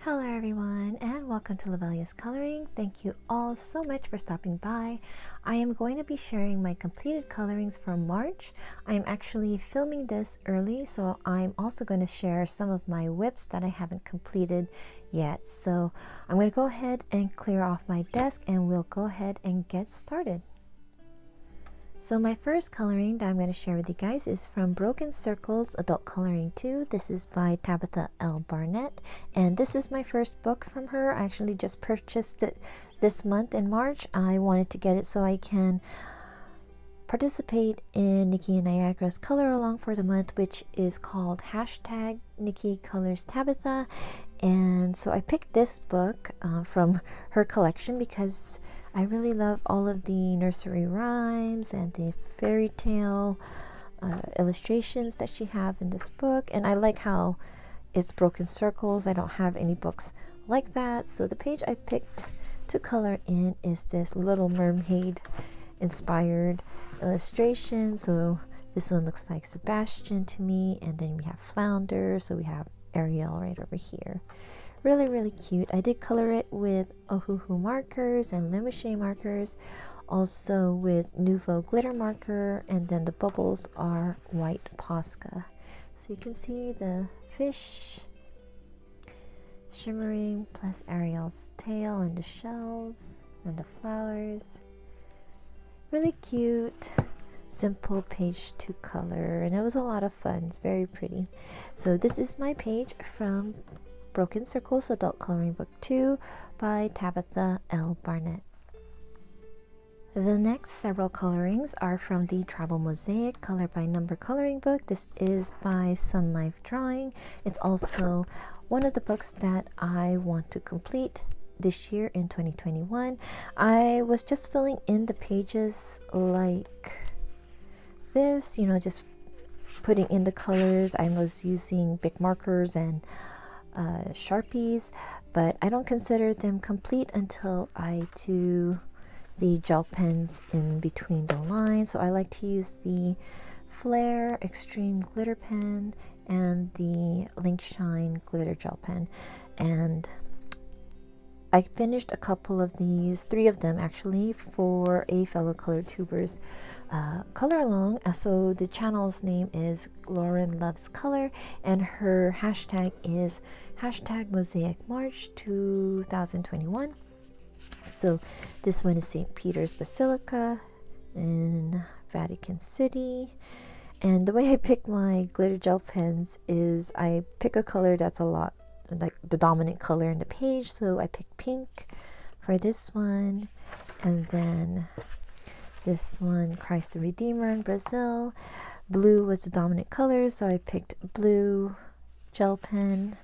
Hello everyone and welcome to Lovella's Coloring. Thank you all so much for stopping by. I am going to be sharing my completed colorings for March. I am actually filming this early, so I'm also going to share some of my whips that I haven't completed yet. So I'm going to go ahead and clear off my desk and we'll go ahead and get started. So my first coloring that I'm going to share with you guys is from Broken Circles Adult Coloring 2. This is by Tabitha L. Barnett, and this is my first book from her. I actually just purchased it this month in March. I wanted to get it so I can participate in Nikki and Niagara's color along for the month, which is called hashtag Nikki Colors Tabitha. And so I picked this book from her collection because I really love all of the nursery rhymes and the fairy tale illustrations that she have in this book. And I like how it's broken circles. I don't have any books like that. So the page I picked to color in is this Little Mermaid inspired illustration. So this one looks like Sebastian to me, and then we have Flounder, so we have Ariel right over here. Really cute. I did color it with Ohuhu markers and Limouche markers, also with Nouveau glitter marker, and then the bubbles are white Posca. So you can see the fish shimmering plus Ariel's tail and the shells and the flowers. Really cute, simple page to color, and it was a lot of fun. It's very pretty. So this is my page from Broken Circles Adult Coloring Book 2 by Tabitha L. Barnett. The next several colorings are from the Travel Mosaic Color by Number coloring book. This is by Sun Life Drawing. It's also one of the books that I want to complete this year in 2021. I was just filling in the pages like this, just putting in the colors. I was using big markers and Sharpies, but I don't consider them complete until I do the gel pens in between the lines. So I like to use the Flare Extreme Glitter Pen and the Link Shine Glitter Gel Pen, and I finished a couple of these, 3 of them actually, for a fellow color tubers color along. So the channel's name is Lauren Loves Color, and her hashtag is hashtag Mosaic March 2021. So this one is St. Peter's Basilica in Vatican City. And the way I pick my glitter gel pens is I pick a color that's a lot like the dominant color in the page. So I picked pink for this one, and then this one, Christ the Redeemer in Brazil. Blue was the dominant color, so I picked blue gel pen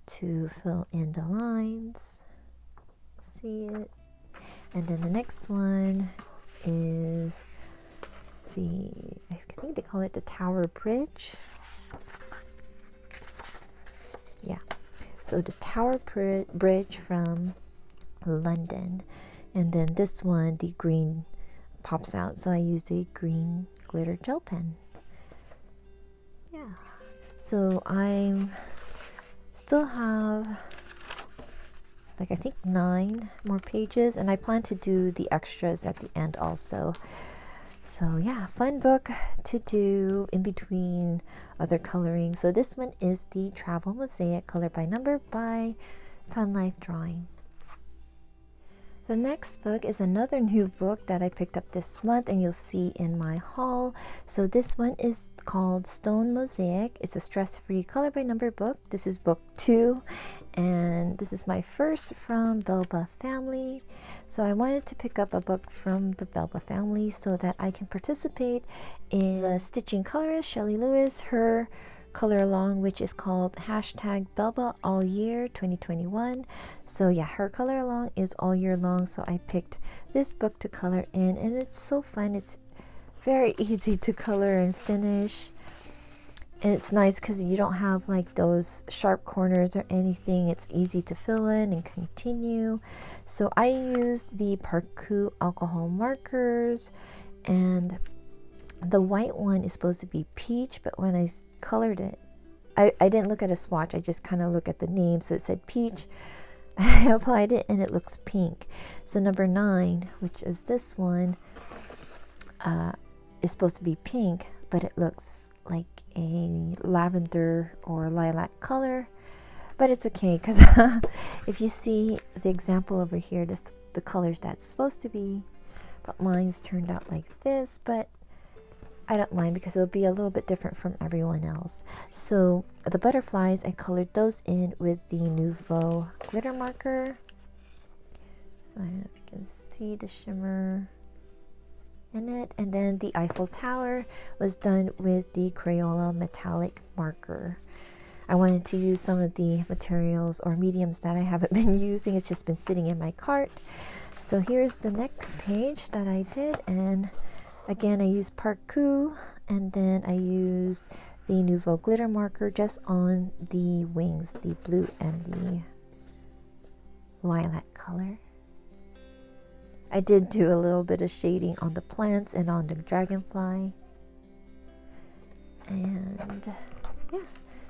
to fill in the lines. See it? And then the next one is I think they call it the Tower Bridge. Yeah, so the Tower Bridge from London, and then this one, the green pops out, so I used a green glitter gel pen. Yeah, so I still have I think 9 more pages, and I plan to do the extras at the end also. So yeah, fun book to do in between other coloring. So this one is the Travel Mosaic Color by Number by Sun Life Drawing. The next book is another new book that I picked up this month, and you'll see in my haul. So this one is called Stone Mosaic. It's a stress-free color by number book. This is book 2, and this is my first from Belba Family. So I wanted to pick up a book from the Belba Family so that I can participate in the stitching colorist Shelley Lewis, her color along, which is called hashtag Belba All Year 2021. So yeah, her color along is all year long, so I picked this book to color in, and it's so fun. It's very easy to color and finish, and it's nice because you don't have like those sharp corners or anything. It's easy to fill in and continue. So I used the Parku alcohol markers, and the white one is supposed to be peach, but when I colored it, I didn't look at a swatch. I just kind of look at the name. So it said peach. I applied it and it looks pink. So number 9, which is this one, is supposed to be pink, but it looks like a lavender or lilac color. But it's okay, because if you see the example over here, this the colors that's supposed to be, but mine's turned out like this. But I don't mind because it'll be a little bit different from everyone else. So the butterflies, I colored those in with the Nouveau glitter marker. So I don't know if you can see the shimmer in it. And then the Eiffel Tower was done with the Crayola metallic marker. I wanted to use some of the materials or mediums that I haven't been using. It's just been sitting in my cart. So here's the next page that I did, and again I used Parkou, and then I used the Nouveau glitter marker just on the wings, the blue and the lilac color. I did do a little bit of shading on the plants and on the dragonfly. And yeah,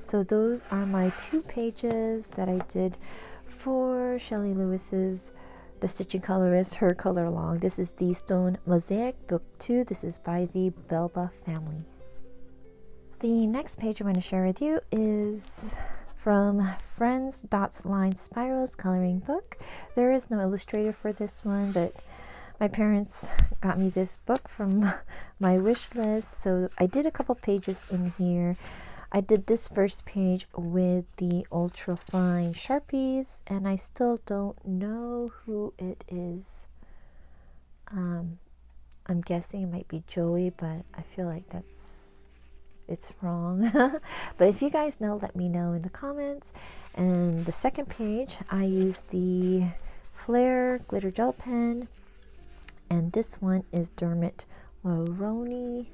so those are my 2 pages that I did for Shelley Lewis's The Stitching Colorist, her color along. This is the Stone Mosaic Book 2. This is by the Belba family. The next page I want to share with you is from Friends Dots Line Spirals coloring book. There is no illustrator for this one, but my parents got me this book from my wish list. So I did a couple pages in here. I did this first page with the ultra fine Sharpies, and I still don't know who it is. I'm guessing it might be Joey, but I feel like it's wrong. But if you guys know, let me know in the comments. And the second page, I used the Flair glitter gel pen, and this one is Dermot Mulroney.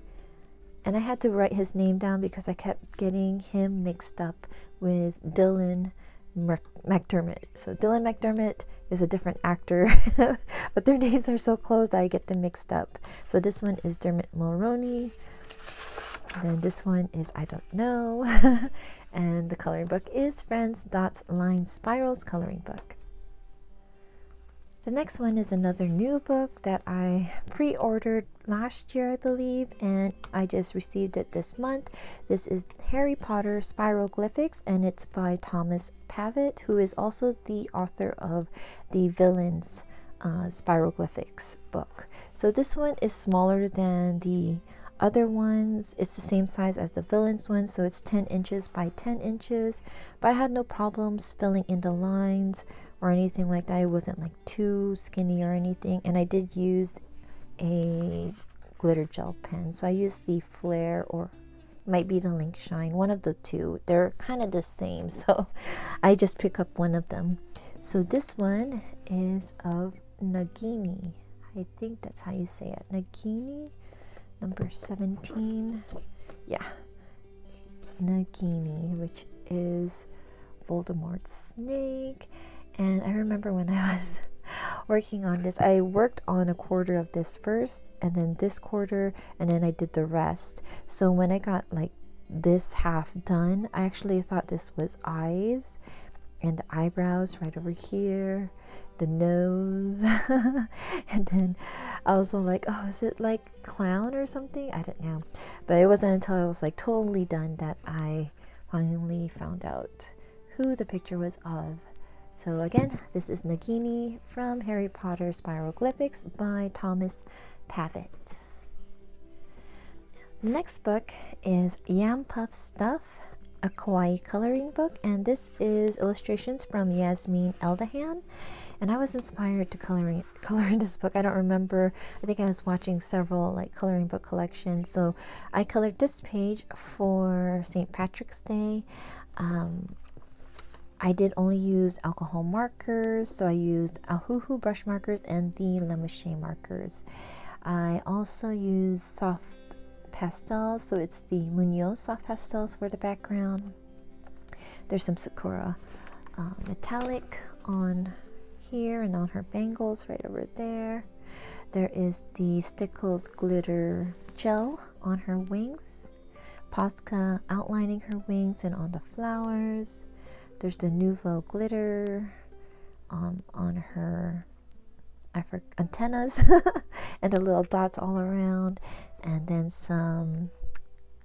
And I had to write his name down because I kept getting him mixed up with Dylan McDermott. So Dylan McDermott is a different actor, but their names are so close that I get them mixed up. So this one is Dermot Mulroney. And then this one is I Don't Know. And the coloring book is Friends Dots Line Spirals coloring book. The next one is another new book that I pre-ordered last year, I believe, and I just received it this month. This is Harry Potter Spiroglyphics, and it's by Thomas Pavitt, who is also the author of the Villains Spiroglyphics book. So this one is smaller than the other ones. It's the same size as the Villains one, so it's 10 inches by 10 inches, but I had no problems filling in the lines or anything like that. It wasn't like too skinny or anything. And I did use a glitter gel pen, so I used the Flair, or it might be the Link Shine, one of the two. They're kind of the same, so I just pick up one of them. So this one is of Nagini. I think that's how you say it. Nagini, number 17. Yeah, Nagini, which is Voldemort's snake. And I remember when I was working on this, I worked on a quarter of this first, and then this quarter, and then I did the rest. So when I got like this half done, I actually thought this was eyes, and the eyebrows right over here, the nose. And then I was like, oh, is it like clown or something? I don't know. But it wasn't until I was like totally done that I finally found out who the picture was of. So again, this is Nagini from Harry Potter Spiroglyphics by Thomas Pavitt. The next book is Yam Puff Stuff, a Kawaii coloring book, and this is illustrations from Yasmin Eldahan. And I was inspired to color this book. I don't remember. I think I was watching several like coloring book collections. So I colored this page for St. Patrick's Day. I did only use alcohol markers, so I used Ahuhu brush markers and the Lemouche markers. I also used soft pastels, so it's the Munoz soft pastels for the background. There's some Sakura metallic on here and on her bangles right over there. There is the Stickles glitter gel on her wings. Posca outlining her wings and on the flowers. There's the Nouveau glitter on her antennas and the little dots all around, and then some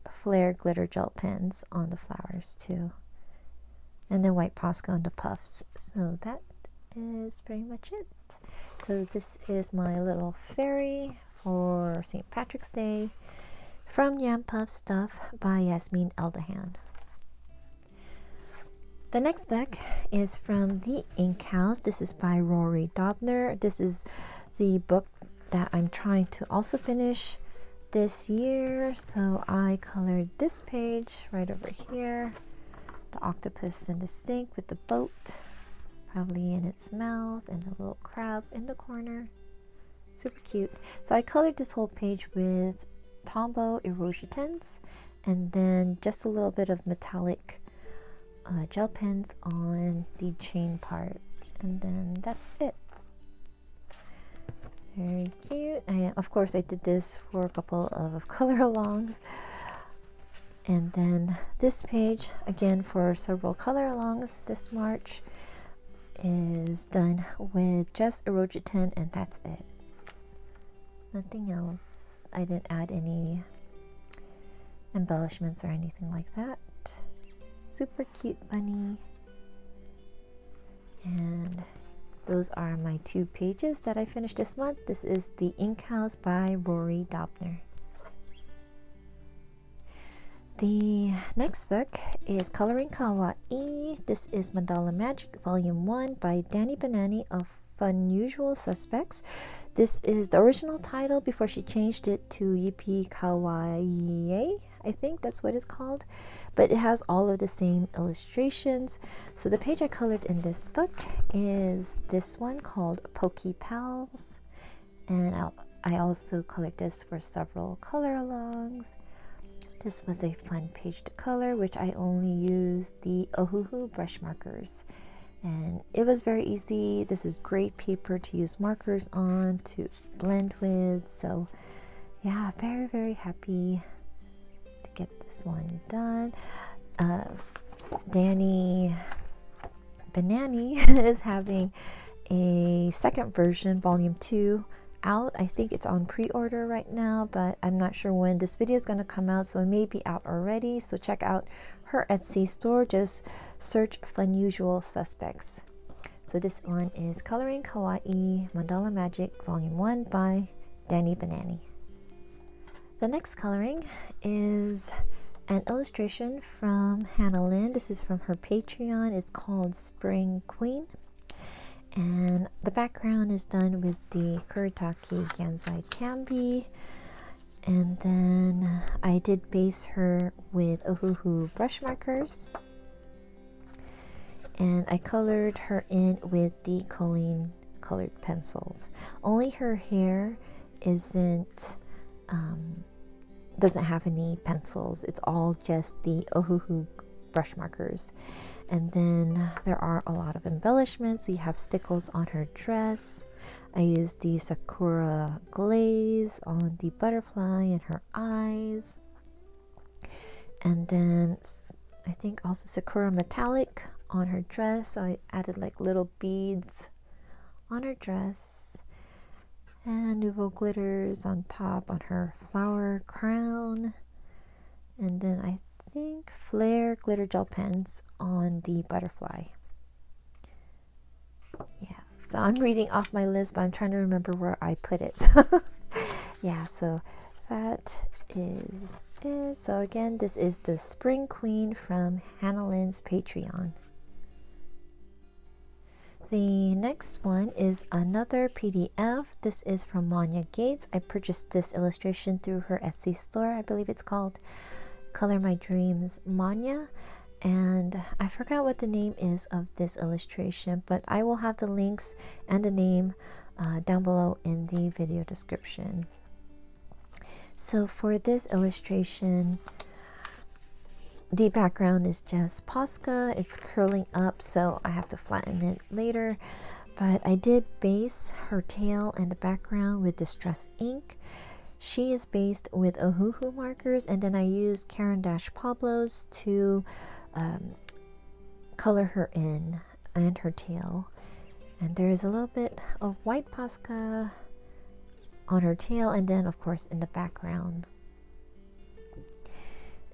flare glitter gel pens on the flowers too, and then white Posca on the puffs. So that is pretty much it. So this is my little fairy for St. Patrick's Day from Yam Puff Stuff by Yasmin Eldahan. The next book is from the Ink House. This is by Rory Dobner. This is the book that I'm trying to also finish this year. So I colored this page right over here. The octopus in the sink with the boat probably in its mouth and a little crab in the corner. Super cute. So I colored this whole page with Tombow erosion tints and then just a little bit of metallic gel pens on the chain part, and then that's it. Very cute. Of course I did this for a couple of color alongs, and then this page again for several color alongs this March is done with just erosion tint, and that's it. Nothing else. I didn't add any embellishments or anything like that. Super cute bunny. And those are my 2 pages that I finished this month. This is The Ink House by Rory Dobner. The next book is Coloring Kawaii. This is Mandala Magic Volume 1 by Danny Banani of Unusual Suspects. This is the original title before she changed it to Yippee Kawaii. I think that's what it's called, but it has all of the same illustrations. So the page I colored in this book is this one called Pokey Pals, and I also colored this for several color alongs. This was a fun page to color, which I only used the Ohuhu brush markers, and it was very easy. This is great paper to use markers on to blend with. So yeah, very, very happy to get this one done. Danny Banani is having a second version, volume 2, out. I think it's on pre-order right now, but I'm not sure when this video is going to come out, so it may be out already. So check out her Etsy store. Just search Unusual Suspects. So this one is Coloring Kawaii Mandala Magic Volume 1 by Danny Banani. The next coloring is an illustration from Hannah Lynn. This is from her Patreon. It's called Spring Queen. And the background is done with the Kuretake Gansai Kambi. And then I did base her with Ohuhu brush markers. And I colored her in with the Colleen colored pencils. Only her hair doesn't have any pencils. It's all just the Ohuhu brush markers. And then there are a lot of embellishments. We have stickles on her dress. I used the Sakura glaze on the butterfly and her eyes. And then I think also Sakura metallic on her dress. So I added like little beads on her dress. And Nouveau glitters on top on her flower crown. And then I think flare glitter gel pens on the butterfly. Yeah, so I'm reading off my list, but I'm trying to remember where I put it. Yeah, so that is it. So again, this is the Spring Queen from Hannah Lynn's Patreon. The next one is another PDF. This is from Manya Gates. I purchased this illustration through her Etsy store. I believe it's called Color My Dreams Manya. And I forgot what the name is of this illustration, but I will have the links and the name down below in the video description. So for this illustration, the background is just Posca. It's curling up, so I have to flatten it later. But I did base her tail and the background with Distress ink. She is based with Ohuhu markers, and then I used Caran d'Ache Pablos to color her in and her tail. And there is a little bit of white Posca on her tail, and then of course in the background.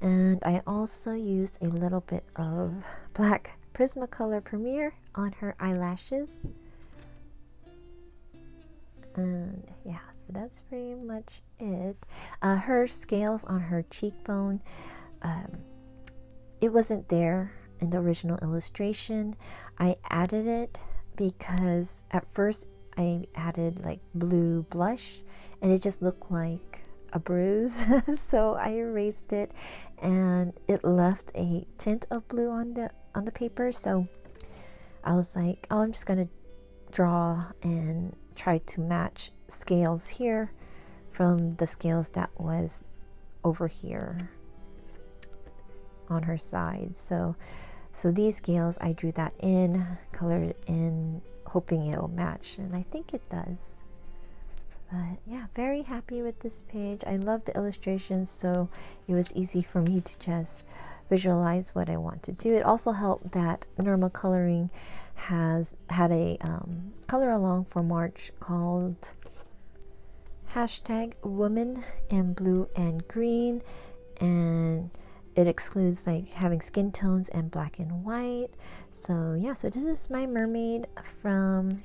And I also used a little bit of black Prismacolor Premier on her eyelashes. And yeah, so that's pretty much it. Her scales on her cheekbone, it wasn't there in the original illustration. I added it because at first I added like blue blush and it just looked like a bruise. So I erased it and it left a tint of blue on the paper. So I was like, oh, I'm just gonna draw and try to match scales here from the scales that was over here on her side. So these scales, I drew that in, colored it in, hoping it'll match, and I think it does. But yeah, very happy with this page. I love the illustrations, so it was easy for me to just visualize what I want to do. It also helped that Norma Coloring had a color along for March called #Woman in Blue and Green, and it excludes like having skin tones and black and white. So yeah, so this is my mermaid from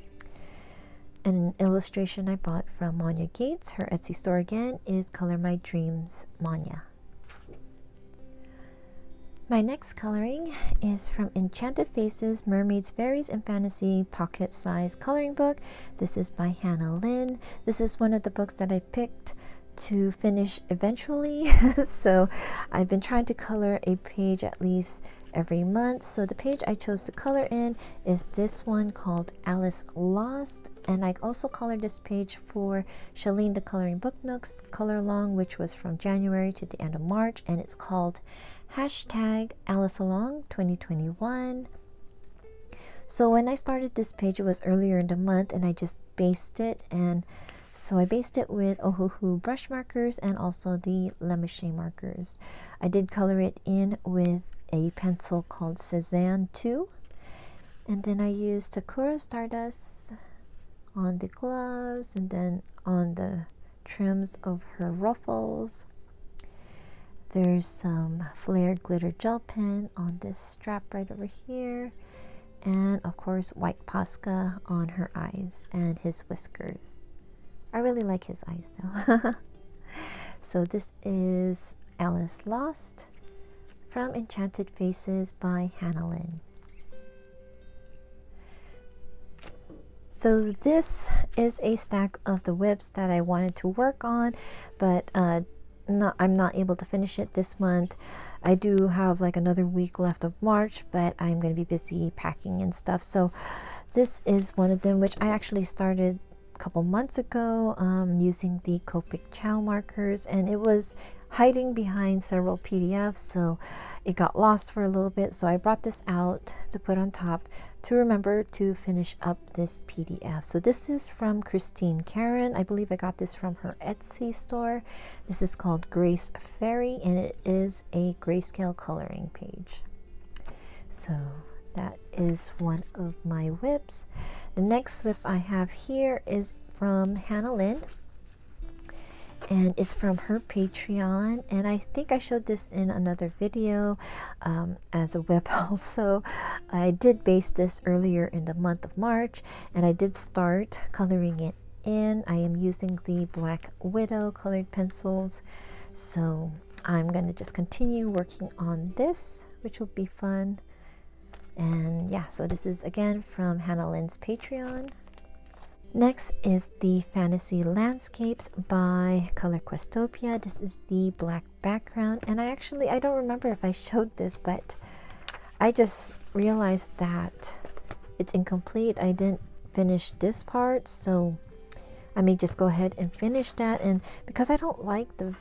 an illustration I bought from Manya Gates. Her Etsy store again is Color My Dreams Manya. My next coloring is from Enchanted Faces, Mermaids, Fairies, and Fantasy Pocket Size Coloring Book. This is by Hannah Lynn. This is one of the books that I picked to finish eventually. So I've been trying to color a page at least every month. So the page I chose to color in is this one called Alice Lost. And I also colored this page for Shalene the Coloring Book Nooks color along, which was from January to the end of March, and it's called #AliceAlong 2021. So when I started this page, it was earlier in the month, and I just based it, and so I based it with Ohuhu brush markers and also the Lemeshe markers. I did color it in with a pencil called Cezanne 2, and then I used Sakura Stardust on the gloves and then on the trims of her ruffles. There's some flared glitter gel pen on this strap right over here, and of course white Posca on her eyes and his whiskers. I really like his eyes though. So this is Alice Lost from Enchanted Faces by Hannah Lynn. So this is a stack of the whips that I wanted to work on, but I'm not able to finish it this month. I do have like another week left of March, but I'm going to be busy packing and stuff. So this is one of them, which I actually started a couple months ago using the Copic Chow markers, and it was hiding behind several PDFs, so it got lost for a little bit. So I brought this out to put on top to remember to finish up this PDF. So this is from Christine Karen. I believe I got this from her Etsy store. This is called Grace Fairy, and it is a grayscale coloring page. So that is one of my whips. The next whip I have here is from Hannah Lynn, and it's from her Patreon, and I think I showed this in another video as a whip also. I did base this earlier in the month of March, and I did start coloring it in. I am using the Black Widow colored pencils, so I'm going to just continue working on this, which will be fun. And yeah, so this is again from Hannah Lynn's Patreon. Next is the Fantasy Landscapes by Color Questopia. This is the black background, and I don't remember if I showed this, but I just realized that it's incomplete. I didn't finish this part, so I may just go ahead and finish that. And because I don't like the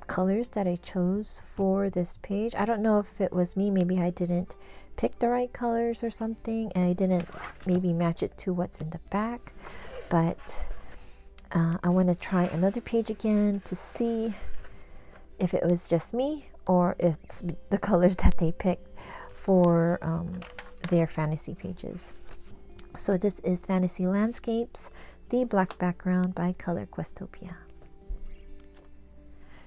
colors that I chose for this page, I don't know if it was me, maybe I didn't pick the right colors or something, and I didn't maybe match it to what's in the back. But I want to try another page again to see if it was just me or if it's the colors that they picked for their fantasy pages. So this is Fantasy Landscapes, The Black Background by Color Questopia.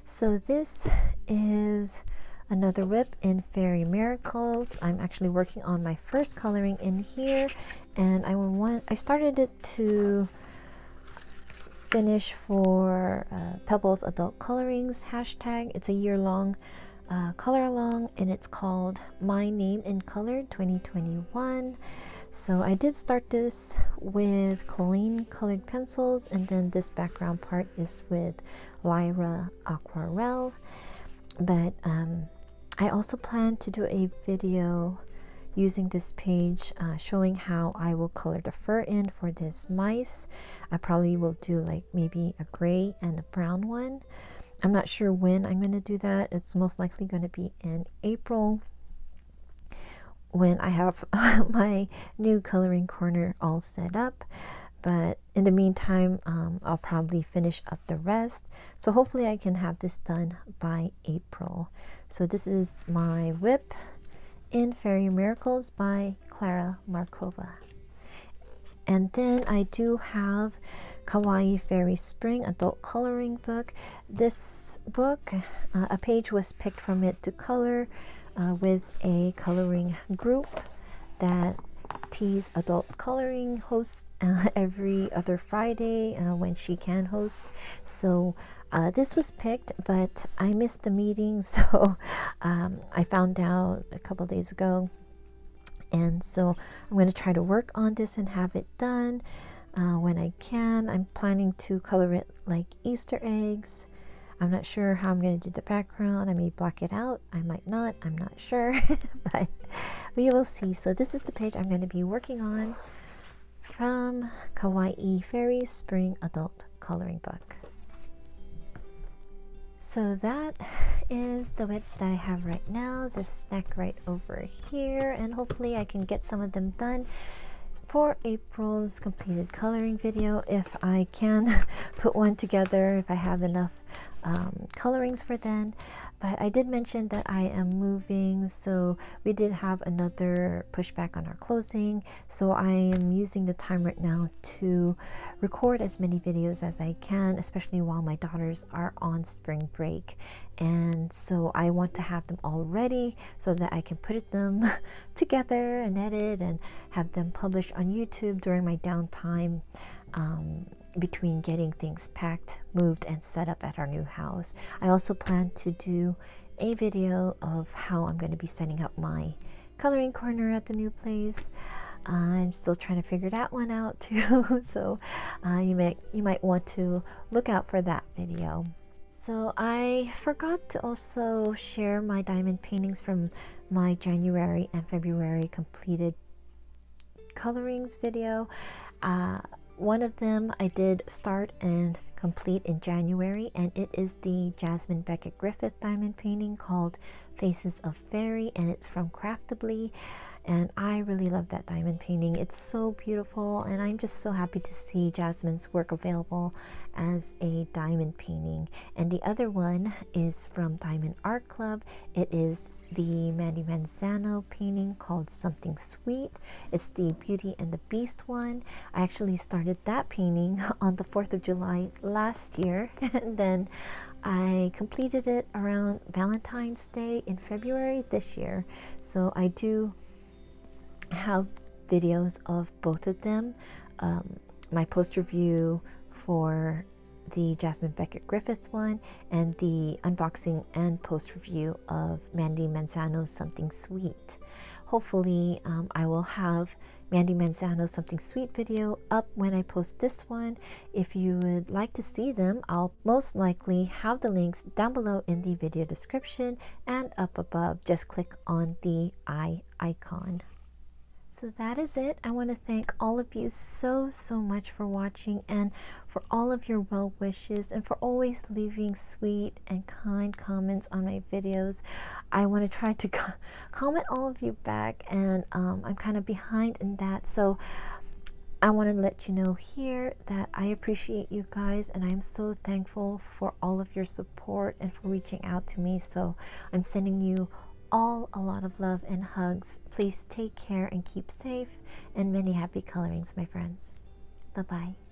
So this is another whip in Fairy Miracles. I'm actually working on my first coloring in here, and I started it to finish for Pebbles Adult Colorings hashtag. It's a year-long color along, and it's called My Name in Color 2021. So I did start this with Colleen colored pencils, and then this background part is with Lyra Aquarelle. But I also plan to do a video using this page showing how I will color the fur in for this mice. I probably will do like maybe a gray and a brown one. I'm not sure when I'm going to do that. It's most likely going to be in April when I have my new coloring corner all set up. But in the meantime, I'll probably finish up the rest. So hopefully I can have this done by April. So this is my whip in Fairy Miracles by Clara Markova. And then I do have Kawaii Fairy Spring Adult Coloring Book. This book, a page was picked from it to color with a coloring group that T's Adult Coloring hosts every other Friday when she can host. So this was picked, but I missed the meeting, so I found out a couple days ago. And so I'm going to try to work on this and have it done when I can. I'm planning to color it like Easter eggs. I'm not sure how I'm going to do the background. I may black it out. I might not. I'm not sure. But we will see. So this is the page I'm going to be working on from Kawaii Fairy Spring Adult Coloring Book. So that is the whips that I have right now. This stack right over here. And hopefully I can get some of them done for April's completed coloring video, if I can put one together, if I have enough colorings for then. But I did mention that I am moving, so we did have another pushback on our closing. So I am using the time right now to record as many videos as I can, especially while my daughters are on spring break. And so I want to have them all ready so that I can put them together and edit and have them published on YouTube during my downtime between getting things packed, moved, and set up at our new house. I also plan to do a video of how I'm going to be setting up my coloring corner at the new place. I'm still trying to figure that one out too, so you might want to look out for that video. So I forgot to also share my diamond paintings from my January and February completed colorings video. One of them I did start and complete in January, and it is the Jasmine Beckett Griffith diamond painting called Faces of Fairy, and it's from Craftably. And I really love that diamond painting. It's so beautiful, and I'm just so happy to see Jasmine's work available as a diamond painting. And the other one is from Diamond Art Club. It is the Mandie Manzano painting called Something Sweet. It's the Beauty and the Beast one. I actually started that painting on the 4th of July last year, and then I completed it around Valentine's Day in February this year. So I do have videos of both of them. My post review for the Jasmine Beckett Griffith one, and the unboxing and post review of Mandie Manzano's Something Sweet. Hopefully I will have Mandie Manzano's Something Sweet video up when I post this one. If you would like to see them, I'll most likely have the links down below in the video description and up above. Just click on the eye icon. So that is it. I want to thank all of you so much for watching, and for all of your well wishes, and for always leaving sweet and kind comments on my videos. I want to try to comment all of you back, and I'm kind of behind in that. So I want to let you know here that I appreciate you guys, and I'm so thankful for all of your support and for reaching out to me. So I'm sending you all a lot of love and hugs. Please take care and keep safe, and many happy colorings, my friends. Bye bye.